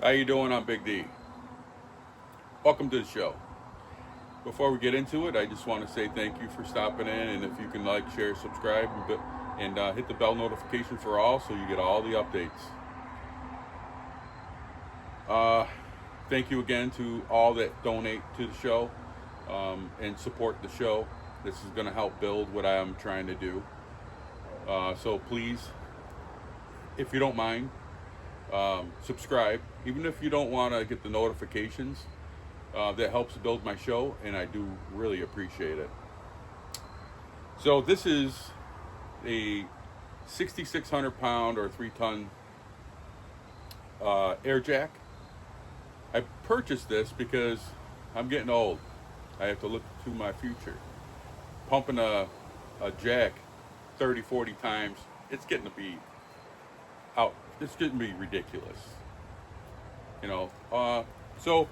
How you doing? I'm Big D. Welcome to the show. Before we get into it, I just want to say thank you for stopping in, and if you can like, share, subscribe, and hit the bell notification for all so you get all the updates. Thank you again to all that donate to the show and support the show. This is going to help build what I am trying to do. So please, if you don't mind, subscribe. Even if you don't want to get the notifications, that helps build my show, and I do really appreciate it. So this is a 6,600 pound or 3-ton air jack. I purchased this because I'm getting old. I have to look to my future. Pumping a jack 30, 40 times, it's getting to be out. It's getting to be ridiculous. So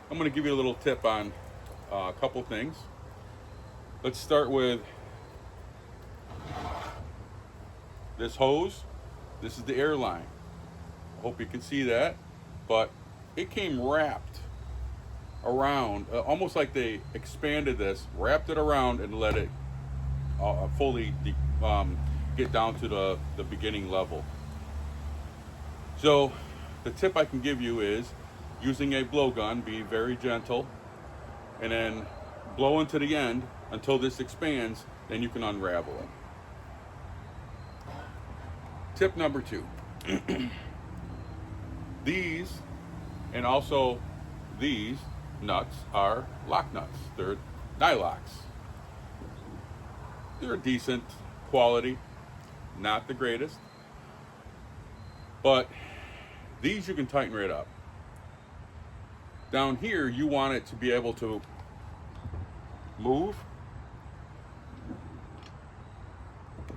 I'm going to give you a little tip on a couple things. Let's start with this hose. This is the air line. I hope you can see that, but it came wrapped around, almost like they expanded this, wrapped it around, and let it fully get down to the beginning level. So the tip I can give you is using a blowgun, be very gentle, and then blow into the end until this expands, then you can unravel it. Tip number 2. These and also these nuts are lock nuts. They're nylocks. They're decent quality, not the greatest, but these you can tighten right up. Down here, you want it to be able to move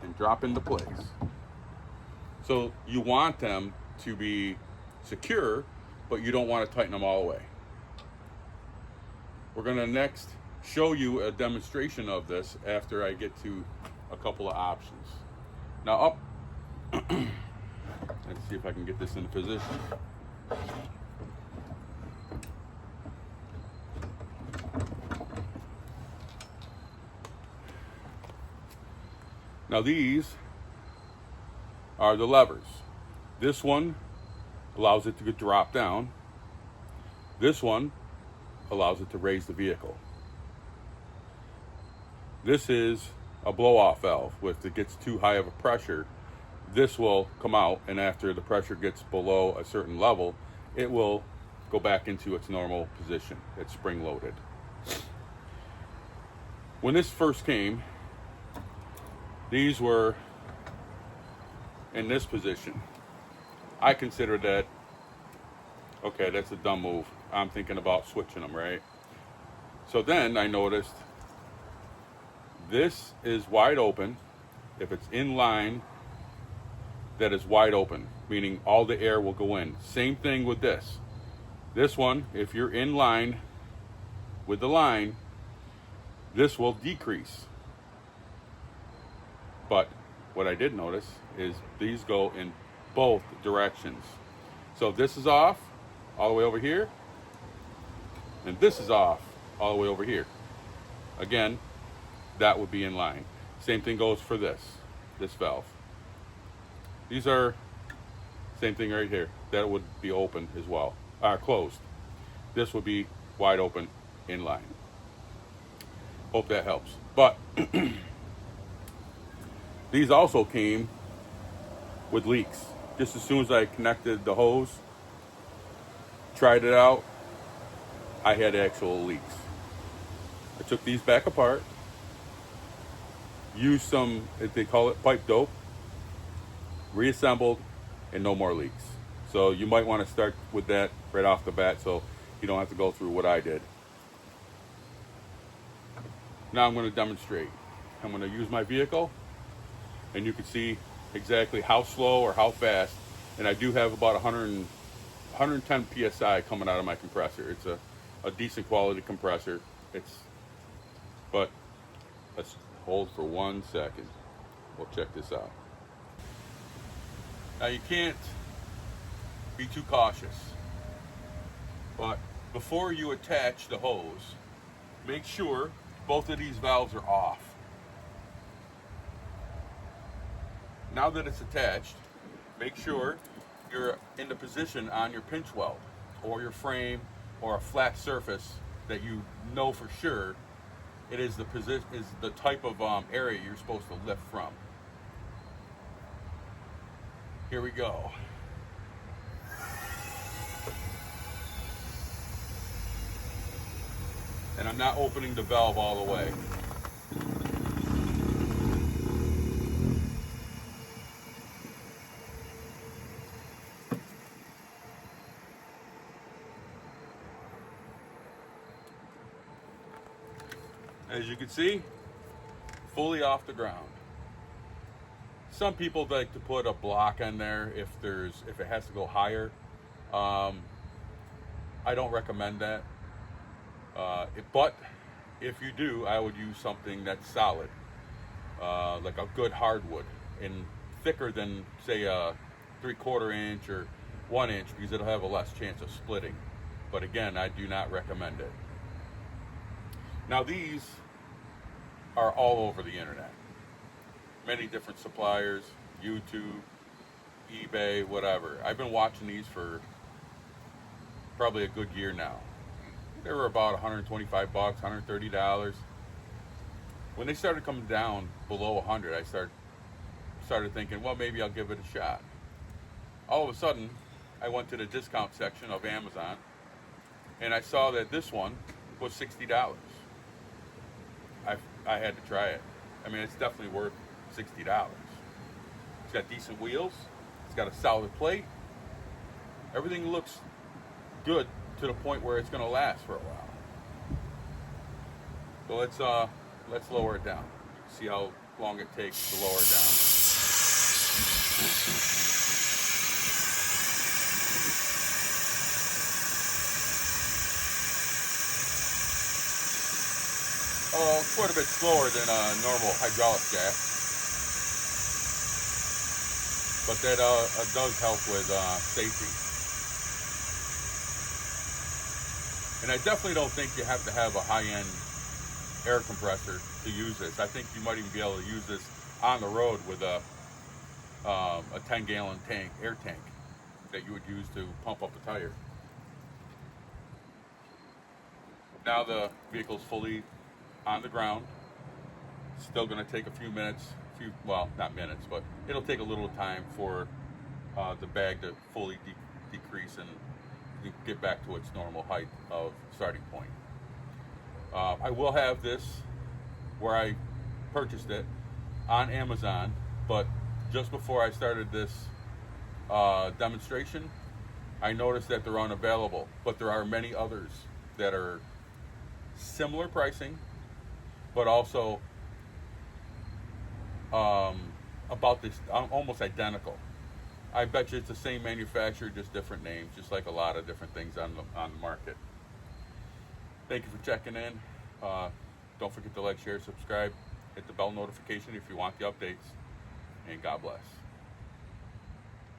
and drop into place. So you want them to be secure, but you don't want to tighten them all the way. We're going to next show you a demonstration of this after I get to a couple of options. Now up, let's see if I can get this in position. Now these are the levers. This one allows it to drop down. This one allows it to raise the vehicle. This is a blow-off valve. If it gets too high of a pressure, this will come out, and after the pressure gets below a certain level, it will go back into its normal position. It's spring-loaded. When this first came, these were in this position. I consider that, okay, that's a dumb move. I'm thinking about switching them, right? So then I noticed this is wide open. If it's in line, that is wide open, meaning all the air will go in. Same thing with this. This one, if you're in line with the line, this will decrease. But what I did notice is these go in both directions. So this is off all the way over here, and this is off all the way over here. Again, that would be in line. Same thing goes for this valve. These are same thing right here. That would be open as well, closed. This would be wide open in line. Hope that helps. But these also came with leaks. Just as soon as I connected the hose, tried it out, I had actual leaks. I took these back apart, used some, they call it pipe dope, reassembled, and no more leaks. So you might want to start with that right off the bat so you don't have to go through what I did. Now I'm going to demonstrate. I'm going to use my vehicle, and you can see exactly how slow or how fast. And I do have about 110 psi coming out of my compressor. It's a decent quality compressor. But let's hold for 1 second. We'll check this out. Now you can't be too cautious. But before you attach the hose, make sure both of these valves are off. Now that it's attached, make sure you're in the position on your pinch weld or your frame or a flat surface that you know for sure it is the position, is the type of area you're supposed to lift from. Here we go. And I'm not opening the valve all the way. As you can see, fully off the ground. Some people like to put a block on there if it has to go higher. I don't recommend that. But if you do, I would use something that's solid, like a good hardwood, and thicker than say a 3/4 inch or 1 inch, because it'll have a less chance of splitting. But again, I do not recommend it. Now these are all over the internet. Many different suppliers, YouTube, eBay, whatever. I've been watching these for probably a good year now. They were about $125, $130. When they started coming down below 100, I started thinking, well, maybe I'll give it a shot. All of a sudden, I went to the discount section of Amazon, and I saw that this one was $60. I had to try it. I mean, it's definitely worth $60. It's got decent wheels. It's got a solid plate. Everything looks good to the point where it's going to last for a while. So let's lower it down. See how long it takes to lower it down. Quite a bit slower than a normal hydraulic jack, but that does help with safety. And I definitely don't think you have to have a high-end air compressor to use this. I think you might even be able to use this on the road with a 10-gallon tank, air tank, that you would use to pump up a tire. Now the vehicle's fully on the ground. Still going to take a few minutes, well, not minutes, but it'll take a little time for the bag to fully decrease and get back to its normal height of starting point. I will have this where I purchased it on Amazon, but just before I started this demonstration, I noticed that they're unavailable, but there are many others that are similar pricing, but also about this, almost identical. I bet you it's the same manufacturer, just different names, just like a lot of different things on the market. Thank you for checking in. Don't forget to like, share, subscribe, hit the bell notification if you want the updates, and God bless.